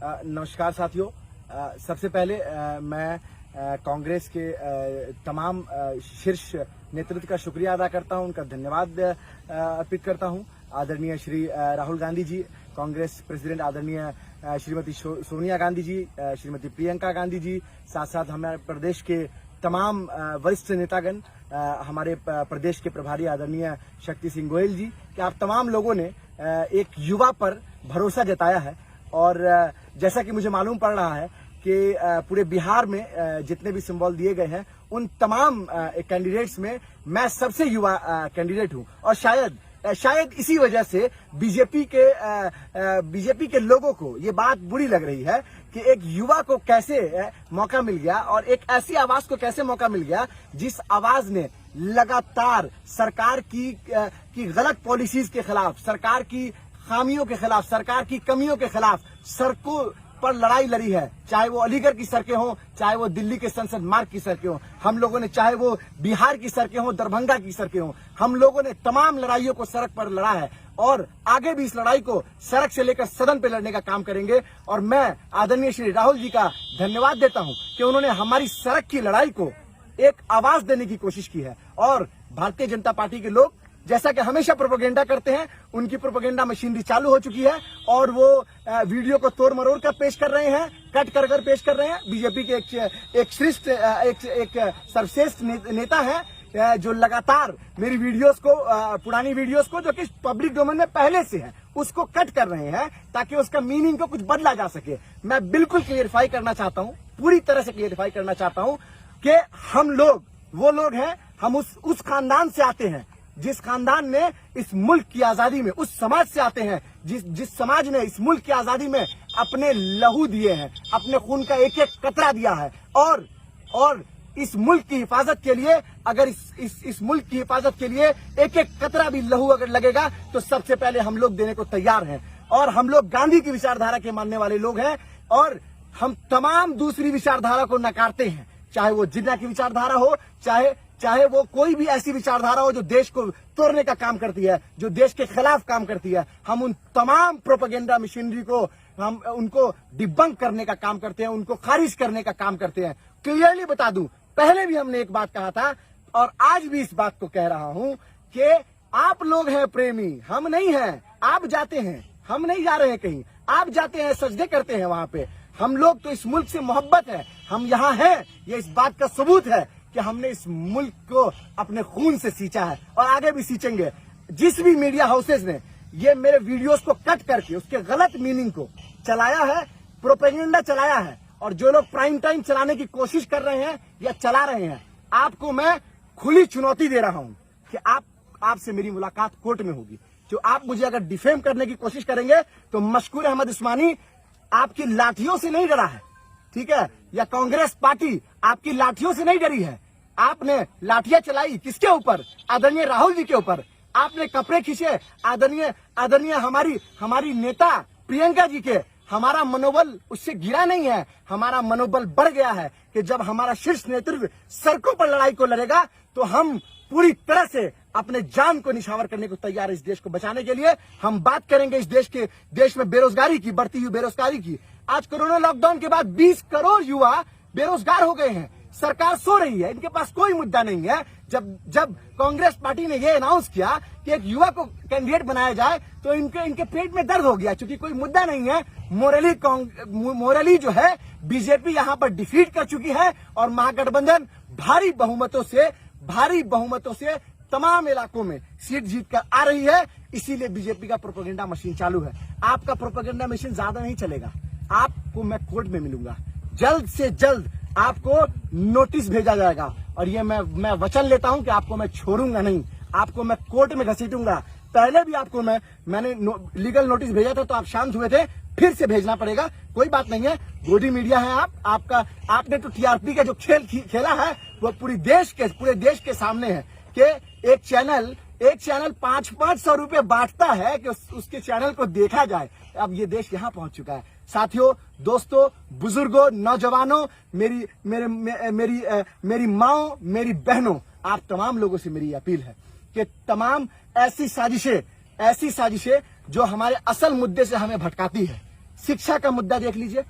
नमस्कार साथियों। सबसे पहले मैं कांग्रेस के तमाम शीर्ष नेतृत्व का शुक्रिया अदा करता हूं, उनका धन्यवाद अर्पित करता हूं। आदरणीय श्री राहुल गांधी जी, कांग्रेस प्रेसिडेंट आदरणीय श्रीमती सोनिया गांधी जी, श्रीमती प्रियंका गांधी जी, साथ साथ हमारे प्रदेश के तमाम वरिष्ठ नेतागण, हमारे प्रदेश के प्रभारी आदरणीय शक्ति सिंह गोयल जी, कि आप तमाम लोगों ने एक युवा पर भरोसा जताया है। और जैसा कि मुझे मालूम पड़ रहा है कि पूरे बिहार में जितने भी सिंबल दिए गए हैं उन तमाम कैंडिडेट्स में मैं सबसे युवा कैंडिडेट हूं। और शायद इसी वजह से बीजेपी के लोगों को ये बात बुरी लग रही है कि एक युवा को कैसे मौका मिल गया और एक ऐसी आवाज को कैसे मौका मिल गया जिस आवाज ने लगातार सरकार की गलत पॉलिसीज के खिलाफ, सरकार की खामियों के खिलाफ, सरकार की कमियों के खिलाफ सड़कों पर लड़ाई लड़ी है। चाहे वो अलीगढ़ की सड़कें हों, चाहे वो दिल्ली के संसद मार्ग की सड़कें हों, हम लोगों ने, चाहे वो बिहार की सड़कें हों, दरभंगा की सड़कें हों, हम लोगों ने तमाम लड़ाइयों को सड़क पर लड़ा है और आगे भी इस लड़ाई को सड़क से लेकर सदन पे लड़ने का काम करेंगे। और मैं आदरणीय श्री राहुल जी का धन्यवाद देता हूं कि उन्होंने हमारी सड़क की लड़ाई को एक आवाज देने की कोशिश की है। और भारतीय जनता पार्टी के लोग जैसा कि हमेशा प्रोपेगेंडा करते हैं, उनकी प्रोपेगेंडा मशीनरी चालू हो चुकी है और वो वीडियो को तोड़ मरोड़ कर पेश कर रहे हैं, कट कर पेश कर रहे हैं। बीजेपी के एक सर्वश्रेष्ठ नेता है जो लगातार मेरी वीडियोस को, पुरानी वीडियोस को जो कि पब्लिक डोमेन में पहले से है, उसको कट कर रहे हैं ताकि उसका मीनिंग को कुछ बदला जा सके। मैं बिल्कुल क्लियरिफाई करना चाहता हूं, पूरी तरह से क्लियरिफाई करना चाहता हूं कि हम लोग वो लोग हैं, हम उस खानदान से आते हैं जिस खानदान ने इस मुल्क की आजादी में, उस समाज से आते हैं जिस समाज ने इस मुल्क की आजादी में अपने लहू दिए हैं, अपने खून का एक एक कतरा दिया है। और इस मुल्क की हिफाजत के लिए, अगर इस मुल्क की हिफाजत के लिए एक एक कतरा भी लहू अगर लगेगा तो सबसे पहले हम लोग देने को तैयार हैं। और हम लोग गांधी की विचारधारा के मानने वाले लोग हैं और हम तमाम दूसरी विचारधारा को नकारते हैं, चाहे वो जिन्ना की विचारधारा हो, चाहे वो कोई भी ऐसी विचारधारा हो जो देश को तोड़ने का काम करती है, जो देश के खिलाफ काम करती है। हम उन तमाम प्रोपेगेंडा मशीनरी को, हम उनको डिबंक करने का काम करते हैं, उनको खारिज करने का काम करते हैं। क्लियरली बता दूं, पहले भी हमने एक बात कहा था और आज भी इस बात को कह रहा हूं कि आप लोग हैं प्रेमी, हम नहीं हैं। आप जाते हैं, हम नहीं जा रहे हैं कहीं। आप जाते हैं, सजदे करते हैं वहां पे। हम लोग तो इस मुल्क से मोहब्बत है, हम यहाँ हैं, ये इस बात का सबूत है कि हमने इस मुल्क को अपने खून से सींचा है और आगे भी सींचेंगे। जिस भी मीडिया हाउसेज ने ये मेरे वीडियोस को कट करके उसके गलत मीनिंग को चलाया है, प्रोपेगेंडा चलाया है, और जो लोग प्राइम टाइम चलाने की कोशिश कर रहे हैं या चला रहे हैं, आपको मैं खुली चुनौती दे रहा हूं कि आपसे मेरी मुलाकात कोर्ट में होगी। जो आप मुझे अगर डिफेम करने की कोशिश करेंगे तो मशकूर अहमद उस्मानी आपकी लाठियों से नहीं डरा है, ठीक है, या कांग्रेस पार्टी आपकी लाठियों से नहीं डरी है। आपने लाठियां चलाई किसके ऊपर? आदरणीय राहुल जी के ऊपर। आपने कपड़े खींचे आदरणीय हमारी नेता प्रियंका जी के। हमारा मनोबल उससे गिरा नहीं है, हमारा मनोबल बढ़ गया है कि जब हमारा शीर्ष नेतृत्व सड़कों पर लड़ाई को लड़ेगा तो हम पूरी तरह से अपने जान को निछावर करने को तैयार है। इस देश को बचाने के लिए हम बात करेंगे देश में बेरोजगारी की, बढ़ती हुई बेरोजगारी की। आज कोरोना लॉकडाउन के बाद 20 करोड़ युवा बेरोजगार हो गए हैं। सरकार सो रही है, इनके पास कोई मुद्दा नहीं है। जब कांग्रेस पार्टी ने यह अनाउंस किया कि एक युवा को कैंडिडेट बनाया जाए तो इनके पेट में दर्द हो गया, क्योंकि कोई मुद्दा नहीं है। मोरली जो है बीजेपी यहां पर डिफीट कर चुकी है और महागठबंधन भारी बहुमतों से तमाम इलाकों में सीट जीत कर आ रही है। इसीलिए बीजेपी का प्रोपेगेंडा मशीन चालू है। आपका प्रोपेगेंडा मशीन ज्यादा नहीं चलेगा। आपको मैं कोर्ट में मिलूंगा, जल्द से जल्द आपको नोटिस भेजा जाएगा और ये मैं वचन लेता हूं कि आपको मैं छोड़ूंगा नहीं, आपको मैं कोर्ट में घसीटूंगा। पहले भी आपको मैंने लीगल नोटिस भेजा था तो आप शांत हुए थे, फिर से भेजना पड़ेगा। कोई बात नहीं है, गोदी मीडिया है आपने तो टीआरपी का जो खेल खेला है वो पूरे देश के सामने है कि एक चैनल 500 रुपए बांटता है कि उसके चैनल को देखा जाए। अब ये देश यहाँ पहुंच चुका है। साथियों, दोस्तों, बुजुर्गों, नौजवानों, मेरी माओ, मेरी बहनों, आप तमाम लोगों से मेरी अपील है कि तमाम ऐसी साजिशें जो हमारे असल मुद्दे से हमें भटकाती है, शिक्षा का मुद्दा देख लीजिए।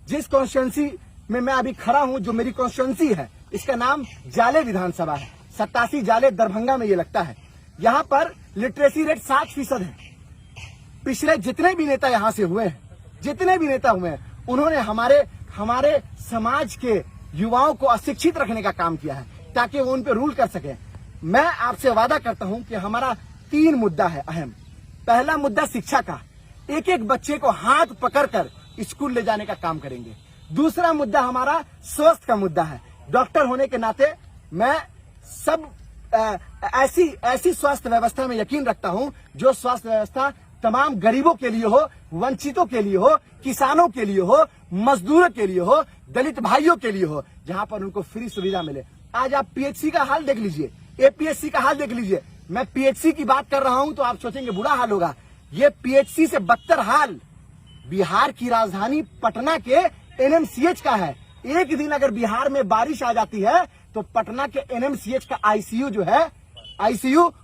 जिस कॉन्स्टिट्यूंसी में मैं अभी खड़ा हूं, जो मेरी कॉन्स्टिट्यूंसी है, इसका नाम जाले विधानसभा है। 87 जाले दरभंगा में ये लगता है। यहाँ पर लिटरेसी रेट 60% है। पिछले जितने भी नेता यहाँ से हुए हैं, जितने भी नेता हुए हैं, उन्होंने हमारे समाज के युवाओं को अशिक्षित रखने का काम किया है ताकि वो उन पे रूल कर सके। मैं आपसे वादा करता हूं कि हमारा 3 मुद्दा है अहम। पहला मुद्दा शिक्षा का, एक एक बच्चे को हाथ पकड़कर स्कूल ले जाने का काम करेंगे। दूसरा मुद्दा हमारा स्वास्थ्य का मुद्दा है। डॉक्टर होने के नाते मैं सब ऐसी स्वास्थ्य व्यवस्था में यकीन रखता हूं जो स्वास्थ्य व्यवस्था तमाम गरीबों के लिए हो, वंचितों के लिए हो, किसानों के लिए हो, मजदूरों के लिए हो, दलित भाइयों के लिए हो, जहां पर उनको फ्री सुविधा मिले। आज आप पीएचसी का हाल देख लीजिए, एपीएससी का हाल देख लीजिए। मैं पीएचसी की बात कर रहा हूं तो आप सोचेंगे बुरा हाल होगा। ये पीएचसी से बदतर हाल बिहार की राजधानी पटना के एनएमसीएच का है। एक दिन अगर बिहार में बारिश आ जाती है तो पटना के एनएमसीएच का आईसीयू जो है,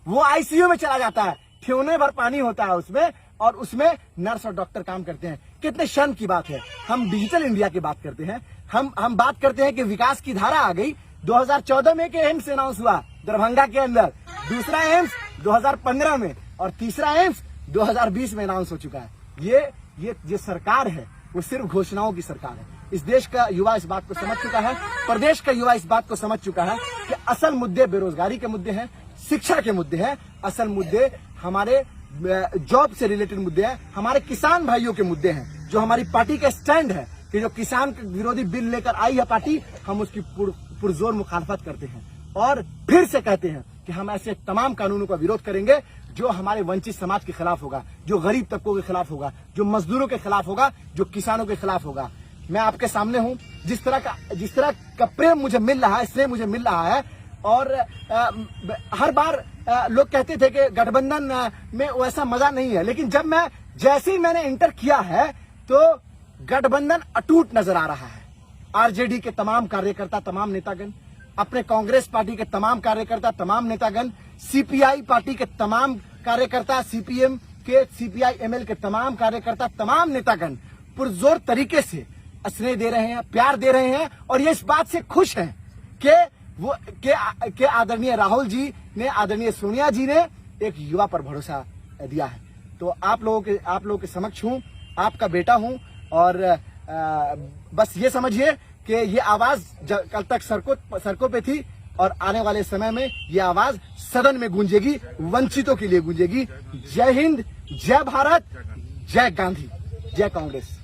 वो आईसीयू में चला जाता है। ठेवने भर पानी होता है उसमें, और उसमें नर्स और डॉक्टर काम करते हैं। कितने शर्म की बात है। हम डिजिटल इंडिया की बात करते हैं, हम बात करते हैं कि विकास की धारा आ गई। 2014 में एक एम्स अनाउंस हुआ दरभंगा के अंदर, दूसरा एम्स 2015 में, और तीसरा एम्स 2020 में अनाउंस हो चुका है। ये सरकार है, वो सिर्फ घोषणाओं की सरकार है। इस देश का युवा इस बात को समझ चुका है, प्रदेश का युवा इस बात को समझ चुका है कि असल मुद्दे बेरोजगारी के मुद्दे हैं, शिक्षा के मुद्दे हैं, असल मुद्दे हमारे जॉब से रिलेटेड मुद्दे हैं, हमारे किसान भाइयों के मुद्दे हैं। जो हमारी पार्टी का स्टैंड है कि जो किसान विरोधी बिल लेकर आई है पार्टी, हम उसकी पुरजोर मुखालफत करते हैं और फिर से कहते हैं कि हम ऐसे तमाम कानूनों का विरोध करेंगे जो हमारे वंचित समाज के खिलाफ होगा, जो गरीब तबकों के खिलाफ होगा, जो मजदूरों के खिलाफ होगा, जो किसानों के खिलाफ होगा। मैं आपके सामने हूं। जिस तरह का प्रेम मुझे मिल रहा है, स्नेह मुझे मिल रहा है, और हर बार लोग कहते थे कि गठबंधन में वैसा मजा नहीं है, लेकिन जैसे ही मैंने इंटर किया है तो गठबंधन अटूट नजर आ रहा है। आरजेडी के तमाम कार्यकर्ता, तमाम नेतागण, अपने कांग्रेस पार्टी के तमाम कार्यकर्ता, तमाम नेतागण, सीपीआई पार्टी के तमाम कार्यकर्ता, सीपीएम के, सीपीआई एमएल के तमाम कार्यकर्ता, तमाम नेतागण पुरजोर तरीके से स्नेह दे रहे हैं, प्यार दे रहे हैं, और ये इस बात से खुश हैं कि आदरणीय राहुल जी ने, आदरणीय सोनिया जी ने एक युवा पर भरोसा दिया है। तो आप लोगों के समक्ष हूं, आपका बेटा हूं, और बस ये समझिए कि ये आवाज कल तक सड़कों पे थी, और आने वाले समय में ये आवाज सदन में गूंजेगी, वंचितों के लिए गूंजेगी। जय हिंद, जय भारत, जय गांधी, जय कांग्रेस।